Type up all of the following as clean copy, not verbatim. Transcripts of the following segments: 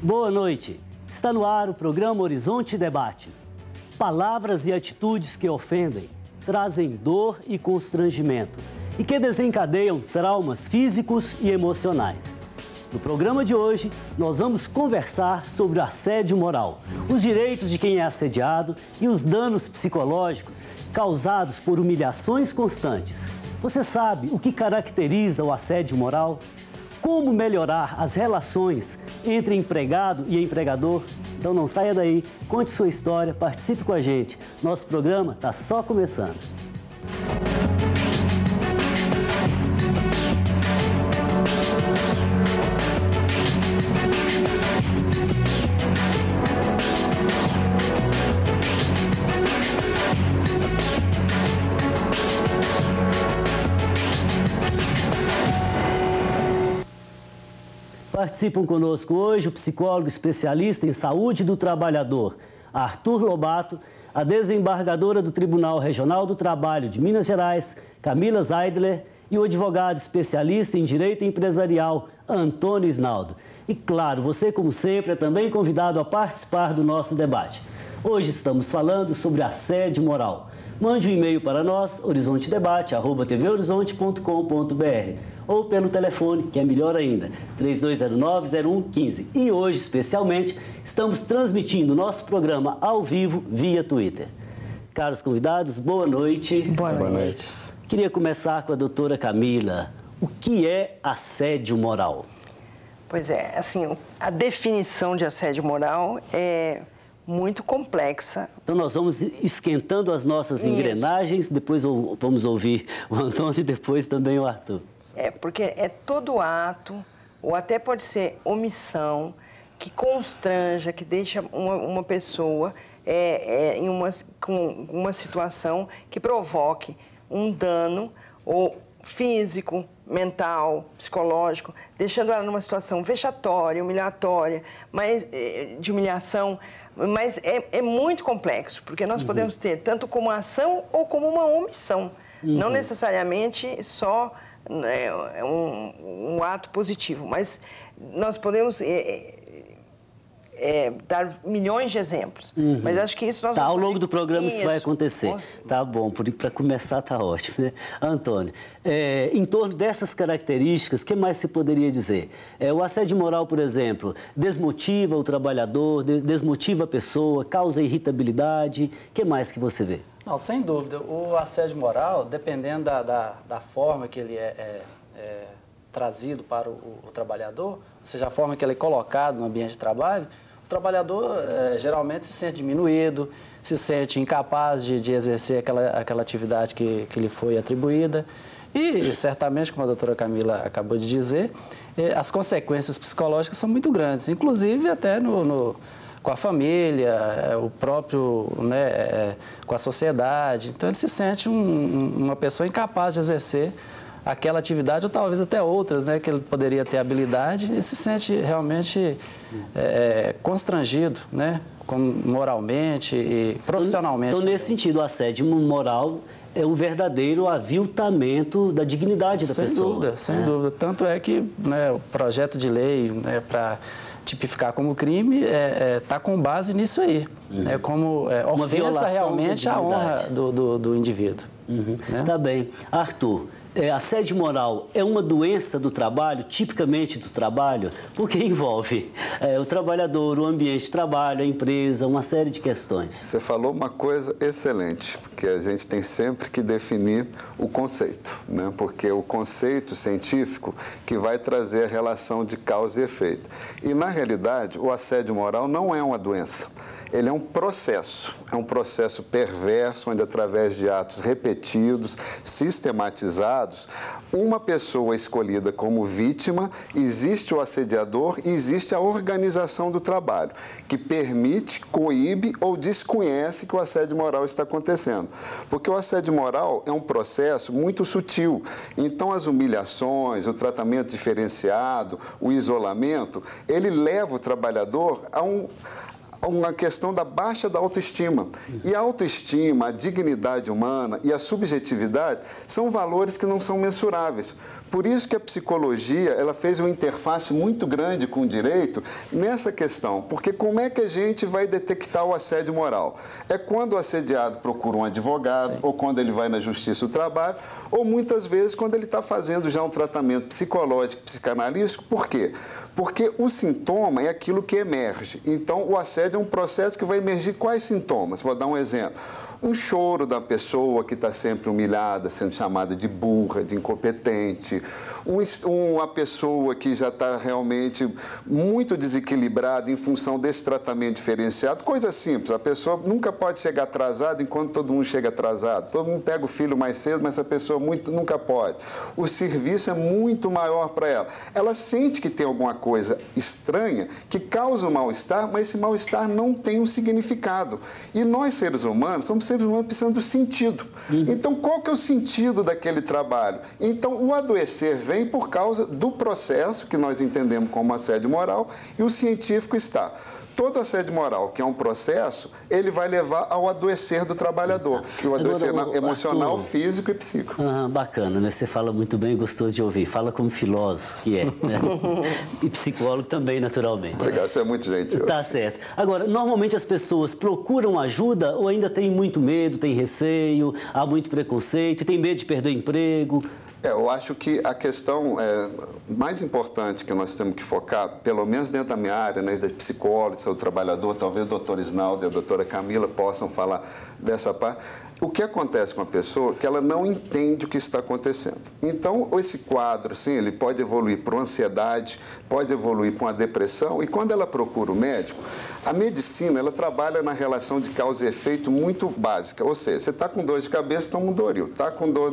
Boa noite. Está no ar o programa Horizonte Debate. Palavras e atitudes que ofendem, trazem dor e constrangimento e que desencadeiam traumas físicos e emocionais. No programa de hoje, nós vamos conversar sobre o assédio moral, os direitos de quem é assediado e os danos psicológicos causados por humilhações constantes. Você sabe o que caracteriza o assédio moral? Como melhorar as relações entre empregado e empregador? Então não saia daí, conte sua história, participe com a gente. Nosso programa está só começando. Participam conosco hoje o psicólogo especialista em saúde do trabalhador, Arthur Lobato, a desembargadora do Tribunal Regional do Trabalho de Minas Gerais, Camila Zeidler, e o advogado especialista em direito empresarial, Antônio Isnaldo. E claro, você, como sempre, é também convidado a participar do nosso debate. Hoje estamos falando sobre assédio moral. Mande um e-mail para nós, horizontedebate@tvhorizonte.com.br, ou pelo telefone, que é melhor ainda, 3209-0115. E hoje, especialmente, estamos transmitindo nosso programa ao vivo via Twitter. Caros convidados, boa noite. Boa noite. Queria começar com a doutora Camila. O que é assédio moral? Pois é, assim, a definição de assédio moral é muito complexa. Então nós vamos esquentando as nossas engrenagens, depois vamos ouvir o Antônio e depois também o Arthur. É, porque é todo ato, ou até pode ser omissão, que constranja, que deixa uma pessoa com uma situação que provoque um dano ou físico, mental, psicológico, deixando ela numa situação vexatória, humilhatória, de humilhação. Mas é muito complexo, porque nós podemos ter tanto como ação ou como uma omissão. Não necessariamente só um ato positivo, mas nós podemos dar milhões de exemplos. Mas acho que isso nós ao longo do programa isso vai acontecer. Tá bom, para começar tá ótimo, né? Antônio, em torno dessas características, o que mais se poderia dizer? O assédio moral, por exemplo, desmotiva o trabalhador, desmotiva a pessoa, causa irritabilidade. O que mais que você vê? Não, sem dúvida. O assédio moral, dependendo da forma que ele é trazido para o trabalhador, ou seja, a forma que ele é colocado no ambiente de trabalho, o trabalhador geralmente se sente diminuído, se sente incapaz de exercer aquela atividade que lhe foi atribuída. E, certamente, como a doutora Camila acabou de dizer, as consequências psicológicas são muito grandes, inclusive até com a família, o próprio, com a sociedade. Então, ele se sente uma pessoa incapaz de exercer aquela atividade, ou talvez até outras, que ele poderia ter habilidade, e se sente realmente constrangido, moralmente e profissionalmente. Então, nesse sentido, o assédio moral é um verdadeiro aviltamento da dignidade da pessoa. Sem dúvida. Tanto é que o projeto de lei para tipificar como crime está com base nisso aí. Como uma ofensa realmente à honra do indivíduo. Tá bem. Arthur, assédio moral é uma doença do trabalho, tipicamente do trabalho, porque envolve o trabalhador, o ambiente de trabalho, a empresa, uma série de questões. Você falou uma coisa excelente, que a gente tem sempre que definir o conceito, porque é o conceito científico que vai trazer a relação de causa e efeito. E, na realidade, o assédio moral não é uma doença. Ele é um processo perverso, onde através de atos repetidos, sistematizados, uma pessoa escolhida como vítima, existe o assediador e existe a organização do trabalho, que permite, coíbe ou desconhece que o assédio moral está acontecendo. Porque o assédio moral é um processo muito sutil, então as humilhações, o tratamento diferenciado, o isolamento, ele leva o trabalhador uma questão da baixa da autoestima. E a autoestima, a dignidade humana e a subjetividade são valores que não são mensuráveis. Por isso que a psicologia, ela fez uma interface muito grande com o direito nessa questão. Porque como é que a gente vai detectar o assédio moral? É quando o assediado procura um advogado, ou quando ele vai na Justiça do Trabalho, ou muitas vezes quando ele está fazendo já um tratamento psicológico, psicanalítico. Por quê? Porque o sintoma é aquilo que emerge. Então, o assédio é um processo que vai emergir quais sintomas? Vou dar um exemplo. Um choro da pessoa que está sempre humilhada, sendo chamada de burra, de incompetente. Uma pessoa que já está realmente muito desequilibrada em função desse tratamento diferenciado. Coisa simples, a pessoa nunca pode chegar atrasada enquanto todo mundo chega atrasado. Todo mundo pega o filho mais cedo, mas essa pessoa nunca pode. O serviço é muito maior para ela. Ela sente que tem alguma coisa estranha que causa um mal-estar, mas esse mal-estar não tem um significado. E nós, seres humanos, somos seres humanos precisando do sentido. Então, qual que é o sentido daquele trabalho? Então, o adoecer vem por causa do processo que nós entendemos como assédio moral e o científico está. Todo assédio moral, que é um processo, ele vai levar ao adoecer do trabalhador. E o adoecer emocional, físico e psíquico. Bacana, né? Você fala muito bem, gostoso de ouvir. Fala como filósofo que é, né? E psicólogo também, naturalmente. Obrigado, você é muito gentil. Tá certo. Agora, normalmente as pessoas procuram ajuda ou ainda têm muito medo, têm receio, há muito preconceito, têm medo de perder o emprego? Eu acho que a questão mais importante que nós temos que focar, pelo menos dentro da minha área, né, de psicólogo, de saúde trabalhador, talvez o doutor Isnaldo e a doutora Camila possam falar dessa parte. O que acontece com a pessoa é que ela não entende o que está acontecendo. Então, esse quadro, assim, ele pode evoluir para uma ansiedade, pode evoluir para uma depressão, e quando ela procura o médico, a medicina, ela trabalha na relação de causa e efeito muito básica, ou seja, você está com dor de cabeça, toma um Doril, está com dor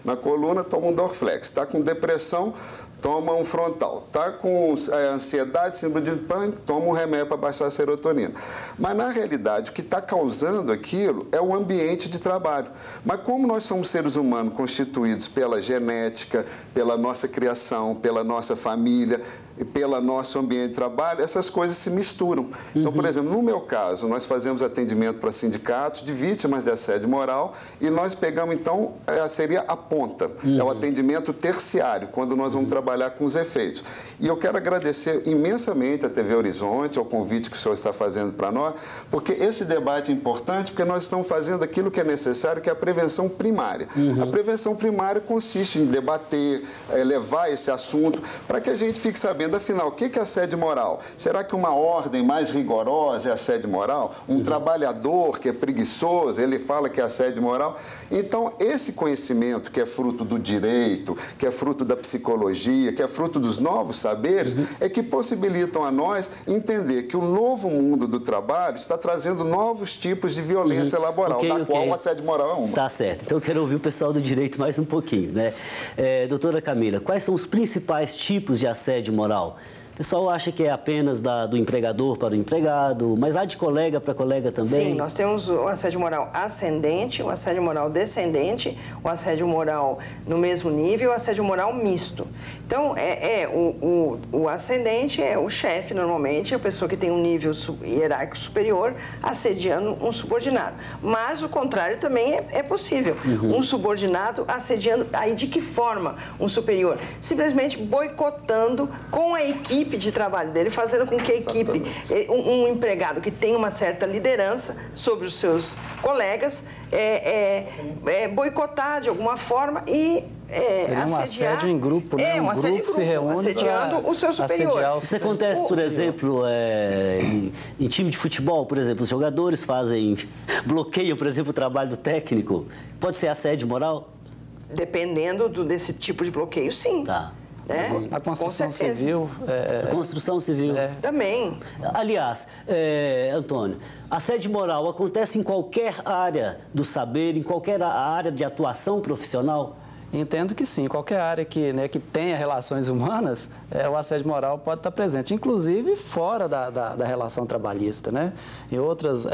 na coluna, toma um Dorflex, está com depressão, toma um Frontal, está com ansiedade, síndrome de pânico, toma um remédio para baixar a serotonina. Mas, na realidade, o que está causando aquilo é o ambiente de trabalho. Mas como nós somos seres humanos constituídos pela genética, pela nossa criação, pela nossa família, e pelo nosso ambiente de trabalho, essas coisas se misturam. Então, por exemplo, no meu caso, nós fazemos atendimento para sindicatos de vítimas de assédio moral e nós pegamos, então, seria a ponta, é o atendimento terciário, quando nós vamos trabalhar com os efeitos. E eu quero agradecer imensamente à TV Horizonte, ao convite que o senhor está fazendo para nós, porque esse debate é importante, porque nós estamos fazendo aquilo que é necessário, que é a prevenção primária. A prevenção primária consiste em debater, levar esse assunto, para que a gente fique sabendo, afinal, o que é assédio moral? Será que uma ordem mais rigorosa é assédio moral? Um trabalhador que é preguiçoso, ele fala que é assédio moral? Então, esse conhecimento que é fruto do direito, que é fruto da psicologia, que é fruto dos novos saberes, é que possibilitam a nós entender que o novo mundo do trabalho está trazendo novos tipos de violência laboral, da qual o assédio moral é uma. Tá certo. Então, eu quero ouvir o pessoal do direito mais um pouquinho, né? Doutora Camila, quais são os principais tipos de assédio moral? O pessoal acha que é apenas do empregador para o empregado, mas há de colega para colega também? Sim, nós temos o assédio moral ascendente, o assédio moral descendente, o assédio moral no mesmo nível, o assédio moral misto. Então, o ascendente é o chefe, normalmente, a pessoa que tem um nível hierárquico superior assediando um subordinado. Mas o contrário também é possível. Um subordinado assediando, aí de que forma um superior? Simplesmente boicotando com a equipe de trabalho dele, fazendo com que a equipe, um empregado que tem uma certa liderança sobre os seus colegas, boicotar de alguma forma e seria um assédio em grupo, né? Um assédio em grupo, se reúne assediando o seu superior. Isso acontece, por exemplo, em time de futebol, por exemplo, os jogadores bloqueiam, por exemplo, o trabalho do técnico. Pode ser assédio moral? Dependendo desse tipo de bloqueio, sim. Tá. Na construção civil. Na construção civil. Também. Aliás, Antônio, assédio moral acontece em qualquer área do saber, em qualquer área de atuação profissional? Entendo que sim, qualquer área que tenha relações humanas, o assédio moral pode estar presente, inclusive fora da relação trabalhista, né? Em outras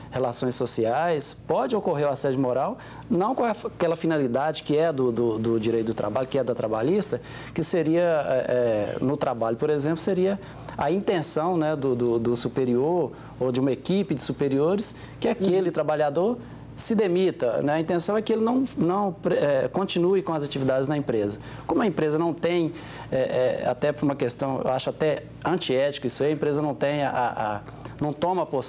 relações sociais, pode ocorrer o assédio moral, não com aquela finalidade que é do direito do trabalho, que é da trabalhista, que seria, no trabalho, por exemplo, seria a intenção, né, do superior ou de uma equipe de superiores que aquele trabalhador se demita, né? A intenção é que ele não continue com as atividades na empresa. Como a empresa não tem, até por uma questão, eu acho até antiético isso aí, a empresa não tem não toma a postura